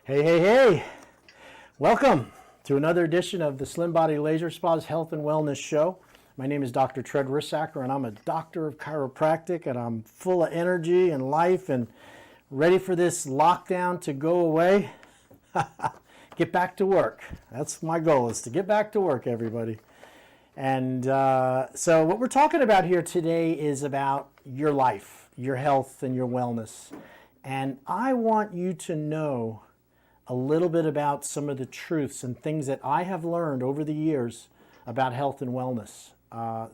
Hey, hey, hey. Welcome to another edition of the Slim Body Laser Spa's Health and Wellness Show. My name is Dr. Tread Rissacker, and I'm a doctor of chiropractic, and I'm full of energy and life and ready for this lockdown to go away. Get back to work. That's my goal, is to get back to work, everybody. And so what we're talking about here today is about your life, your health, and your wellness. And I want you to know a little bit about some of the truths and things that I have learned over the years about health and wellness.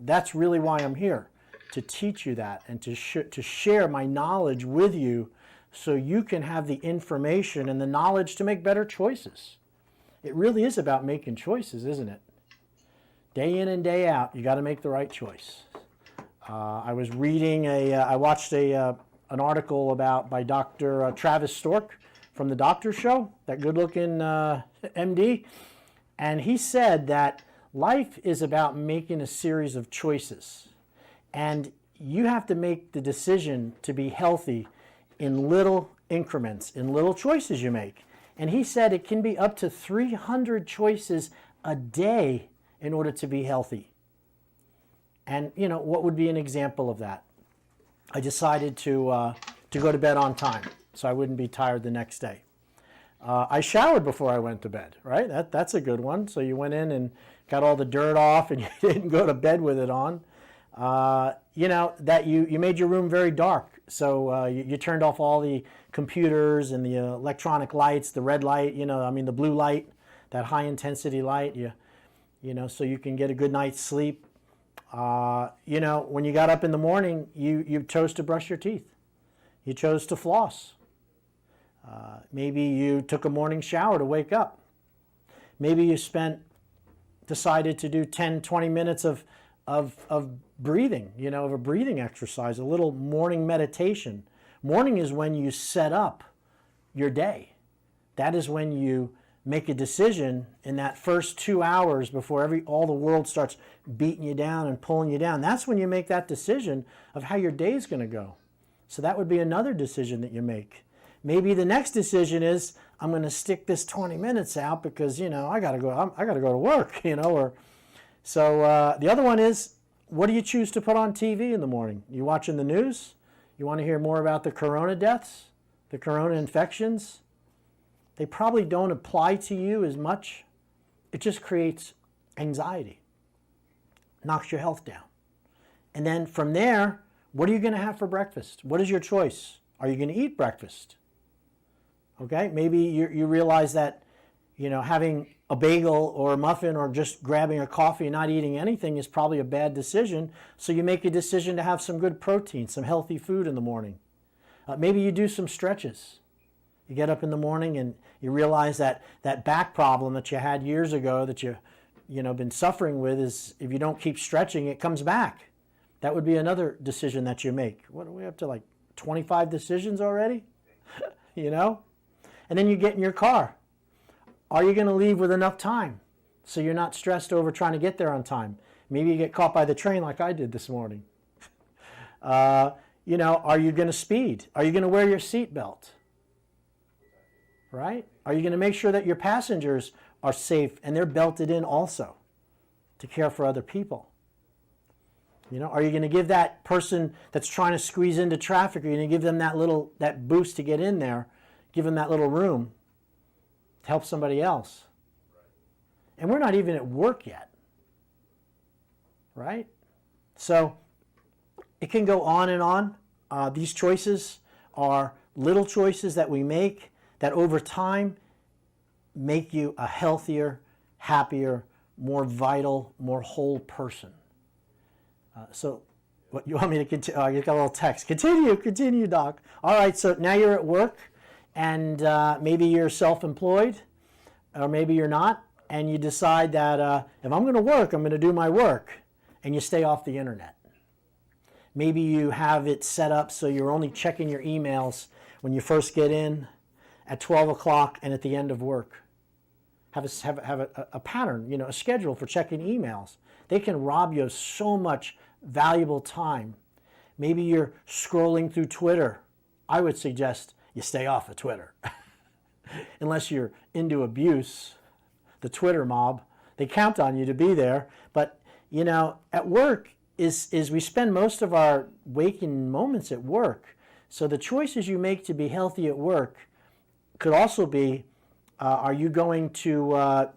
That's really why I'm here, to teach you that and to share my knowledge with you so you can have the information and the knowledge to make better choices. It really is about making choices, isn't it? Day in and day out, you got to make the right choice. I was reading I watched an article by Dr. Travis Stork from the Doctor Show, that good-looking MD, and he said that life is about making a series of choices, and you have to make the decision to be healthy in little increments, in little choices you make. And he said it can be up to 300 choices a day in order to be healthy. And you know, what would be an example of that? I decided to go to bed on time so I wouldn't be tired the next day. I showered before I went to bed, right? That's a good one. So you went in and got all the dirt off and you didn't go to bed with it on. You know, that you made your room very dark. So you turned off all the computers and the electronic lights, the red light, the blue light, that high intensity light, you know, so you can get a good night's sleep. You know, when you got up in the morning, you chose to brush your teeth. You chose to floss. Maybe you took a morning shower to wake up. Maybe you decided to do 10, 20 minutes of breathing, of a breathing exercise, a little morning meditation. Morning is when you set up your day. That is when you make a decision in that first 2 hours before all the world starts beating you down and pulling you down. That's when you make that decision of how your day is going to go. So that would be another decision that you make. Maybe the next decision is, I'm going to stick this 20 minutes out because, I got to go to work, So the other one is, what do you choose to put on TV in the morning? You watching the news? You want to hear more about the corona deaths, the corona infections? They probably don't apply to you as much. It just creates anxiety, knocks your health down. And then from there, what are you going to have for breakfast? What is your choice? Are you going to eat breakfast? Okay, maybe you realize that, having a bagel or a muffin or just grabbing a coffee and not eating anything is probably a bad decision. So you make a decision to have some good protein, some healthy food in the morning. Maybe you do some stretches. You get up in the morning and you realize that back problem that you had years ago that you've been suffering with is, if you don't keep stretching, it comes back. That would be another decision that you make. What are we up to, like 25 decisions already? And then you get in your car. Are you going to leave with enough time so you're not stressed over trying to get there on time? Maybe you get caught by the train like I did this morning. Are you going to speed? Are you going to wear your seatbelt? Right? Are you going to make sure that your passengers are safe and they're belted in also to care for other people? Are you going to give that person that's trying to squeeze into traffic, are you going to give them that boost to get in there, give them that little room to help somebody else? And we're not even at work yet, right? So it can go on and on. These choices are little choices that we make that over time make you a healthier, happier, more vital, more whole person. So what you want me to continue? Oh, you got a little text. Continue, doc. All right, so now you're at work and maybe you're self-employed or maybe you're not, and you decide that if I'm going to work, I'm going to do my work, and you stay off the internet. Maybe you have it set up so you're only checking your emails when you first get in at 12 o'clock and at the end of work. Have a pattern, a schedule for checking emails. They can rob you of so much valuable time. Maybe you're scrolling through Twitter. I would suggest you stay off of Twitter. unless you're into abuse, the Twitter mob. They count on you to be there. But, you know, at work is we spend most of our waking moments at work. So the choices you make to be healthy at work could also be, are you going to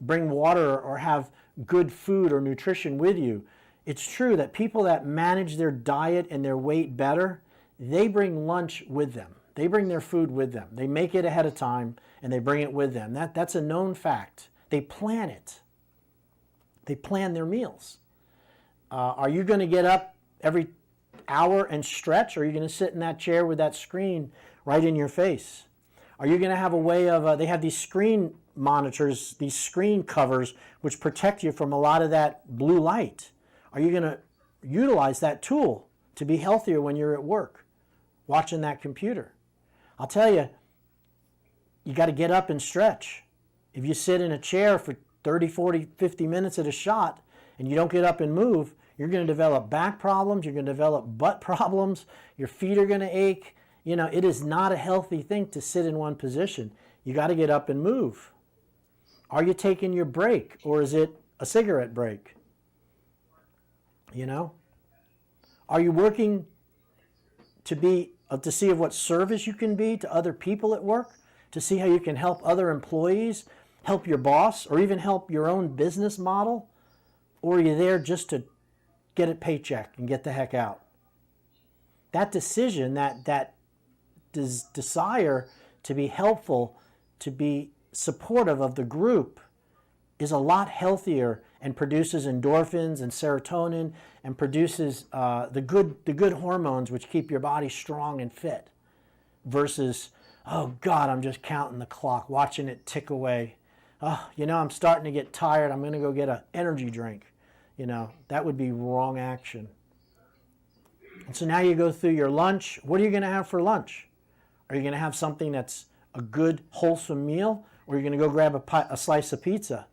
bring water or have good food or nutrition with you? It's true that people that manage their diet and their weight better, they bring lunch with them. They bring their food with them. They make it ahead of time and they bring it with them. That's a known fact. They plan it. They plan their meals. Are you going to get up every hour and stretch, or are you going to sit in that chair with that screen right in your face? Are you going to have a way of, they have these screen monitors, these screen covers, which protect you from a lot of that blue light. Are you going to utilize that tool to be healthier when you're at work, watching that computer? I'll tell you, you got to get up and stretch. If you sit in a chair for 30, 40, 50 minutes at a shot and you don't get up and move, you're going to develop back problems, you're going to develop butt problems, your feet are going to ache. You know, it is not a healthy thing to sit in one position. You got to get up and move. Are you taking your break, or is it a cigarette break? You know? Are you working to see of what service you can be to other people at work, to see how you can help other employees, help your boss, or even help your own business model? Or are you there just to get a paycheck and get the heck out? That decision, that desire to be helpful, to be supportive of the group, is a lot healthier and produces endorphins and serotonin and produces the good hormones which keep your body strong and fit, versus, oh God, I'm just counting the clock, watching it tick away. Oh, you know, I'm starting to get tired, I'm going to go get an energy drink. You know, that would be wrong action. And so now you go through your lunch. What are you going to have for lunch? Are you going to have something that's a good, wholesome meal, or are you going to go grab a slice of pizza?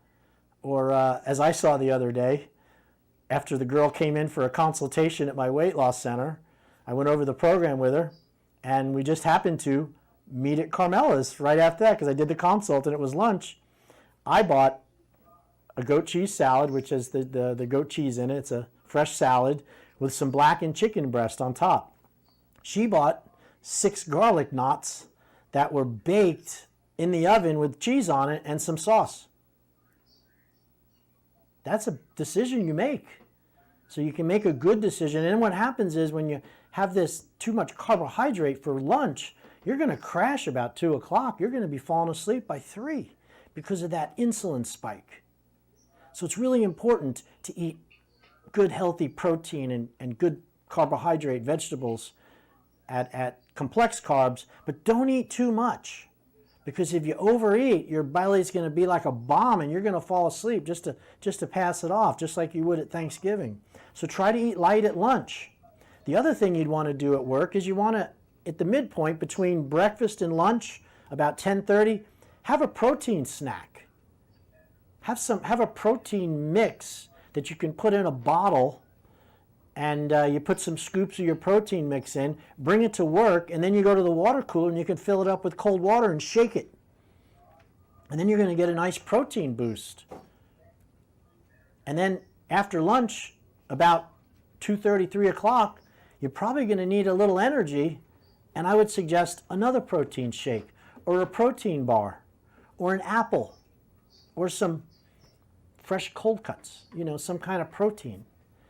Or as I saw the other day, after the girl came in for a consultation at my weight loss center, I went over the program with her, and we just happened to meet at Carmela's right after that because I did the consult and it was lunch. I bought a goat cheese salad, which has the goat cheese in it. It's a fresh salad with some blackened chicken breast on top. She bought 6 garlic knots that were baked in the oven with cheese on it and some sauce. That's a decision you make. So you can make a good decision. And what happens is when you have this too much carbohydrate for lunch, you're going to crash about 2 o'clock. You're going to be falling asleep by 3 because of that insulin spike. So it's really important to eat good healthy protein and good carbohydrate vegetables at complex carbs, but don't eat too much. Because if you overeat, your belly's going to be like a bomb and you're going to fall asleep just to pass it off, just like you would at Thanksgiving. So try to eat light at lunch. The other thing you'd want to do at work is you want to, at the midpoint between breakfast and lunch, about 10:30, have a protein snack. Have a protein mix that you can put in a bottle, and you put some scoops of your protein mix in, bring it to work, and then you go to the water cooler and you can fill it up with cold water and shake it. And then you're going to get a nice protein boost. And then after lunch, about 2:30, 3 o'clock, you're probably going to need a little energy, and I would suggest another protein shake, or a protein bar, or an apple, or some fresh cold cuts, you know, some kind of protein.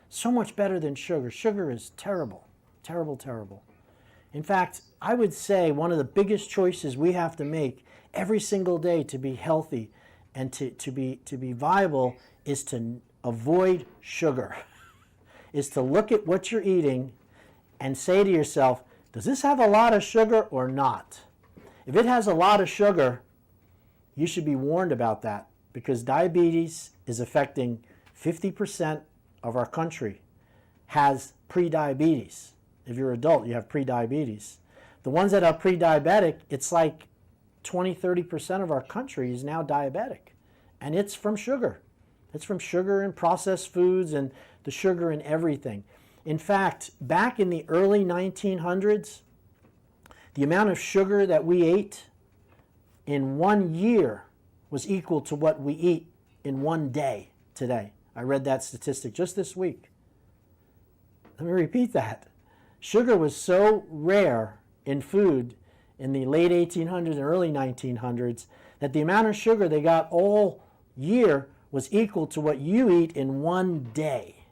So much better than sugar. Sugar is terrible, terrible, terrible. In fact, I would say one of the biggest choices we have to make every single day to be healthy and to be viable is to avoid sugar. Is to look at what you're eating and say to yourself, does this have a lot of sugar or not? If it has a lot of sugar, you should be warned about that, because diabetes is affecting 50% of our country has pre-diabetes. If you're an adult, you have pre-diabetes. The ones that are pre-diabetic, it's like 20-30% of our country is now diabetic. And it's from sugar. It's from sugar and processed foods and the sugar in everything. In fact, back in the early 1900s, the amount of sugar that we ate in 1 year was equal to what we eat in 1 day today. I read that statistic just this week. Let me repeat that. Sugar was so rare in food in the late 1800s and early 1900s that the amount of sugar they got all year was equal to what you eat in 1 day.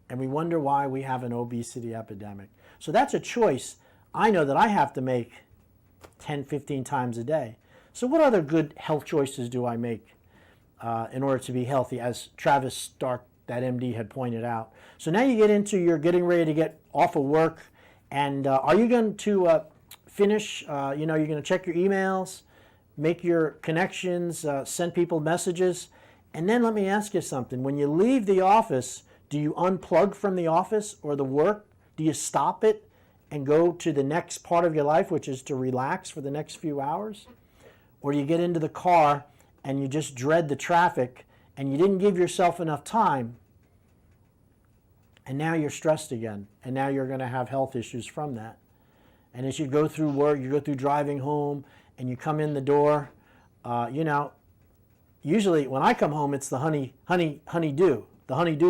And we wonder why we have an obesity epidemic. So that's a choice I know that I have to make 10, 15 times a day. So what other good health choices do I make in order to be healthy, as Travis Stark, that MD, had pointed out? So now you get into you're getting ready to get off of work, and are you going to finish, you're going to check your emails, make your connections, send people messages, and then let me ask you something. When you leave the office, do you unplug from the office or the work? Do you stop it and go to the next part of your life, which is to relax for the next few hours? Or do you get into the car and you just dread the traffic and you didn't give yourself enough time, and now you're stressed again, and now you're going to have health issues from that? And as you go through work, you go through driving home, and you come in the door, usually when I come home, it's the honey-do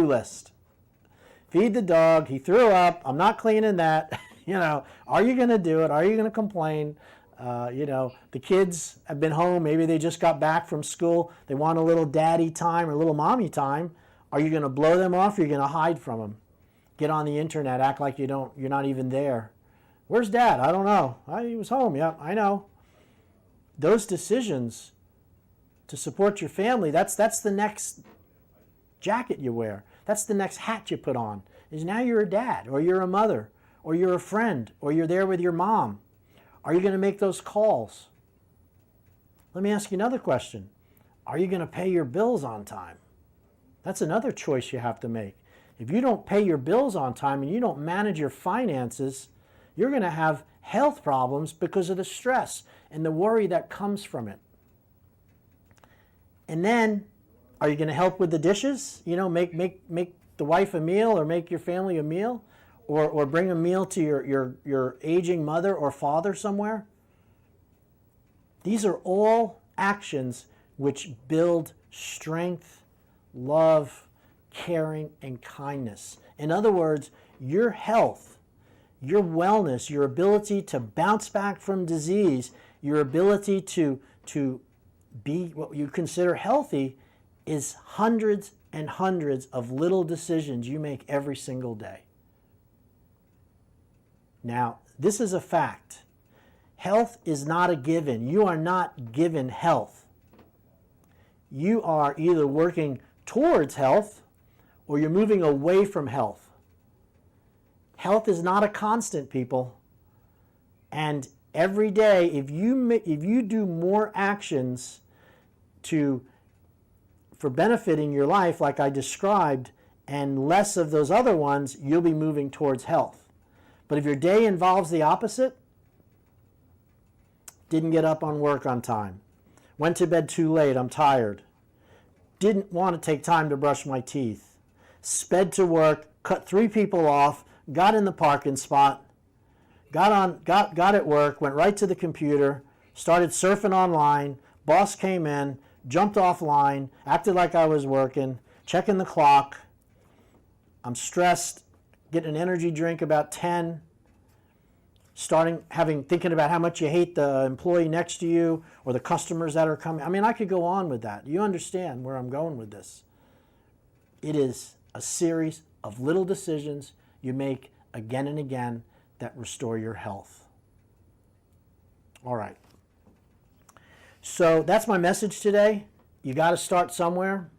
list. Feed the dog, he threw up, I'm not cleaning that. Are you going to do it? Are you going to complain? The kids have been home, maybe they just got back from school, they want a little daddy time or a little mommy time. Are you going to blow them off, or are you going to hide from them? Get on the internet, act like you're not even there. Where's Dad? I don't know. He was home. Yeah, I know. Those decisions to support your family, that's the next jacket you wear. That's the next hat you put on. Is now you're a dad, or you're a mother, or you're a friend, or you're there with your mom. Are you going to make those calls? Let me ask you another question. Are you going to pay your bills on time? That's another choice you have to make. If you don't pay your bills on time and you don't manage your finances, you're going to have health problems because of the stress and the worry that comes from it. And then, are you going to help with the dishes? Make the wife a meal, or make your family a meal, or bring a meal to your aging mother or father somewhere? These are all actions which build strength, love, caring, and kindness. In other words, your health, your wellness, your ability to bounce back from disease, your ability to be what you consider healthy, is hundreds and hundreds of little decisions you make every single day. Now, this is a fact. Health is not a given. You are not given health. You are either working towards health or you're moving away from health. Health is not a constant, people. And every day, if you do more actions for benefiting your life, like I described, and less of those other ones, you'll be moving towards health. But if your day involves the opposite, didn't get up on work on time, went to bed too late, I'm tired, didn't want to take time to brush my teeth, sped to work, cut 3 people off, got in the parking spot, got at work, went right to the computer, started surfing online, boss came in, jumped offline, acted like I was working, checking the clock, I'm stressed, getting an energy drink about 10, thinking about how much you hate the employee next to you or the customers that are coming. I mean, I could go on with that. You understand where I'm going with this. It is a series of little decisions you make again and again that restore your health. All right. So that's my message today. You got to start somewhere,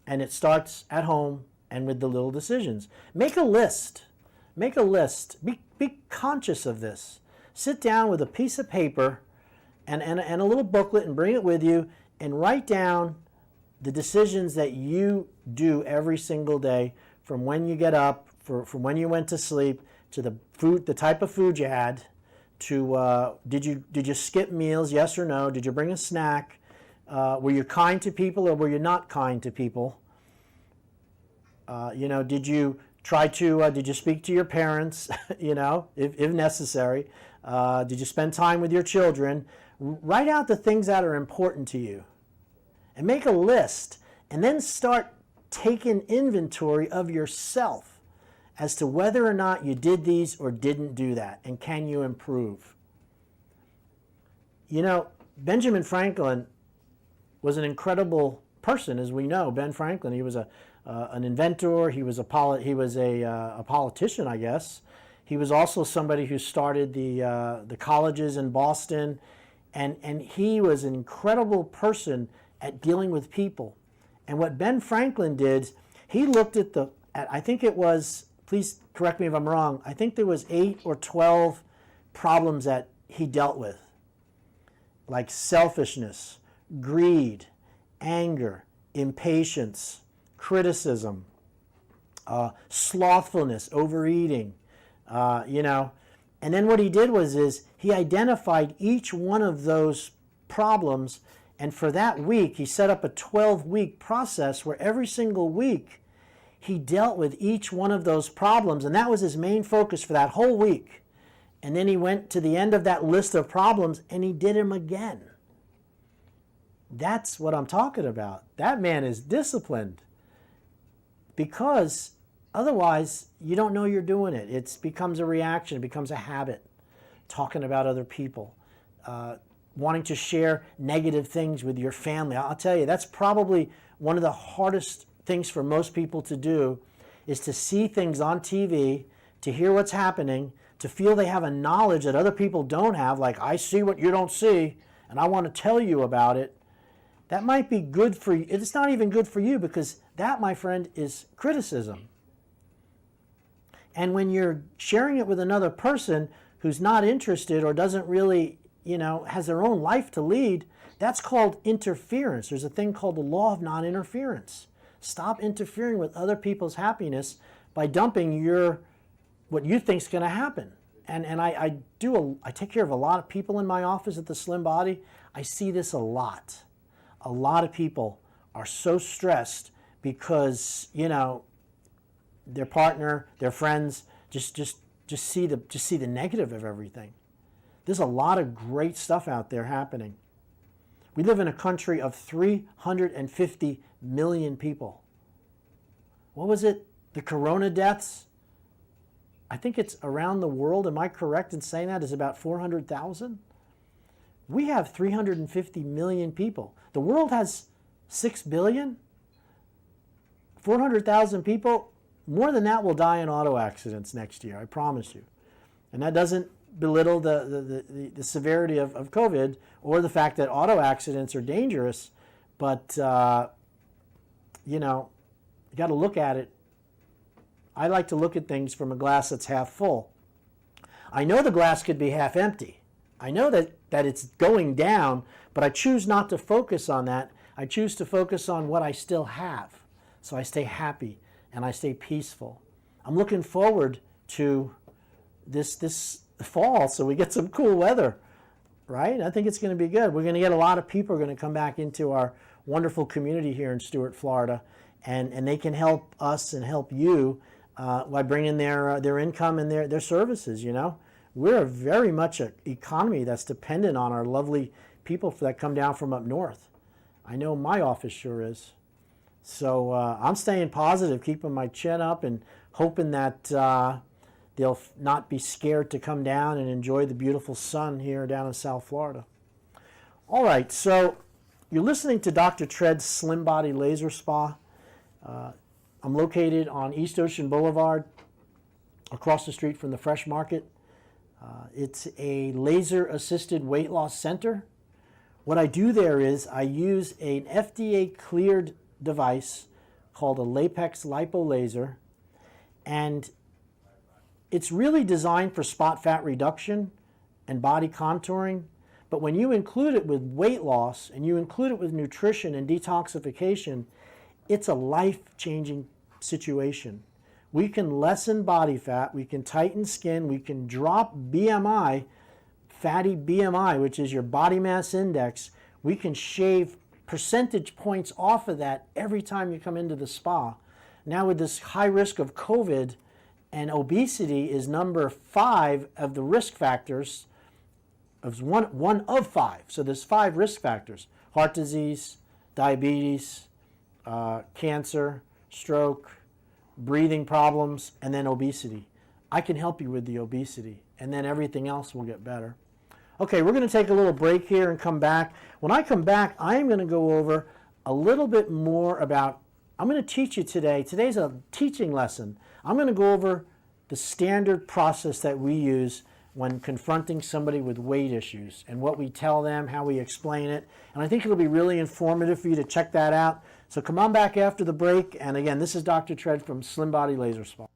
and it starts at home and with the little decisions. Make a list. Make a list. Be conscious of this. Sit down with a piece of paper and a little booklet and bring it with you and write down the decisions that you do every single day, from when you get up, from when you went to sleep, to the type of food you had, to did you skip meals, yes or no? Did you bring a snack? Were you kind to people or were you not kind to people? Did you speak to your parents, if necessary? Did you spend time with your children? Write out the things that are important to you and make a list, and then start taking inventory of yourself as to whether or not you did these or didn't do that, and can you improve. You know, Benjamin Franklin was an incredible person, as we know. Ben Franklin, he was an inventor. He was a politician, I guess. He was also somebody who started the colleges in Boston, and he was an incredible person at dealing with people. And what Ben Franklin did, he looked at I think it was, please correct me if I'm wrong, I think there was 8 or 12 problems that he dealt with, like selfishness, greed, anger, impatience, criticism, slothfulness, overeating, And then what he did is he identified each one of those problems, and for that week, he set up a 12-week process where every single week he dealt with each one of those problems, and that was his main focus for that whole week. And then he went to the end of that list of problems and he did them again. That's what I'm talking about. That man is disciplined, because otherwise you don't know you're doing it. It becomes a reaction, it becomes a habit, talking about other people, wanting to share negative things with your family. I'll tell you, that's probably one of the hardest things for most people to do, is to see things on TV, to hear what's happening, to feel they have a knowledge that other people don't have, like, I see what you don't see, and I want to tell you about it. That might be good for you. It's not even good for you, because that, my friend, is criticism. And when you're sharing it with another person who's not interested or doesn't really, has their own life to lead, that's called interference. There's a thing called the law of non-interference. Stop interfering with other people's happiness by dumping what you think is going to happen. And I take care of a lot of people in my office at the Slim Body. I see this a lot. A lot of people are so stressed because, their partner, their friends just see the negative of everything. There's a lot of great stuff out there happening. We live in a country of 350 million people. What was it? The corona deaths? I think it's around the world, am I correct in saying that, is about 400,000? We have 350 million people. The world has 6 billion. 400,000 people, more than that will die in auto accidents next year, I promise you. And that doesn't belittle the severity of COVID or the fact that auto accidents are dangerous, but you got to look at it. I like to look at things from a glass that's half full. I know the glass could be half empty. I know that it's going down, but I choose not to focus on that. I choose to focus on what I still have. So I stay happy and I stay peaceful. I'm looking forward to this fall so we get some cool weather, right? I think it's going to be good. We're going to get a lot of people are going to come back into our wonderful community here in Stuart, Florida, and they can help us and help you by bringing their income and their services, We're very much an economy that's dependent on our lovely people that come down from up north. I know my office sure is. So I'm staying positive, keeping my chin up and hoping that they'll not be scared to come down and enjoy the beautiful sun here down in South Florida. All right, so you're listening to Dr. Tread's Slim Body Laser Spa. I'm located on East Ocean Boulevard, across the street from the Fresh Market. It's a laser-assisted weight loss center. What I do there is I use an FDA-cleared device called a Lapex Lipo Laser, and it's really designed for spot fat reduction and body contouring. But when you include it with weight loss and you include it with nutrition and detoxification, it's a life-changing situation. We can lessen body fat, we can tighten skin, we can drop BMI, fatty BMI, which is your body mass index. We can shave percentage points off of that every time you come into the spa. Now with this high risk of COVID, and obesity is number 5 of the risk factors one of five. So there's 5 risk factors: heart disease, diabetes, cancer, stroke, breathing problems, and then obesity. I can help you with the obesity, and then everything else will get better. Okay, we're going to take a little break here and come back. When I come back, I am going to go over a little bit more about, I'm going to teach you today. Today's a teaching lesson. I'm going to go over the standard process that we use when confronting somebody with weight issues and what we tell them, how we explain it. And I think it'll be really informative for you to check that out. So come on back after the break. And again, this is Dr. Tread from Slim Body Laser Spa.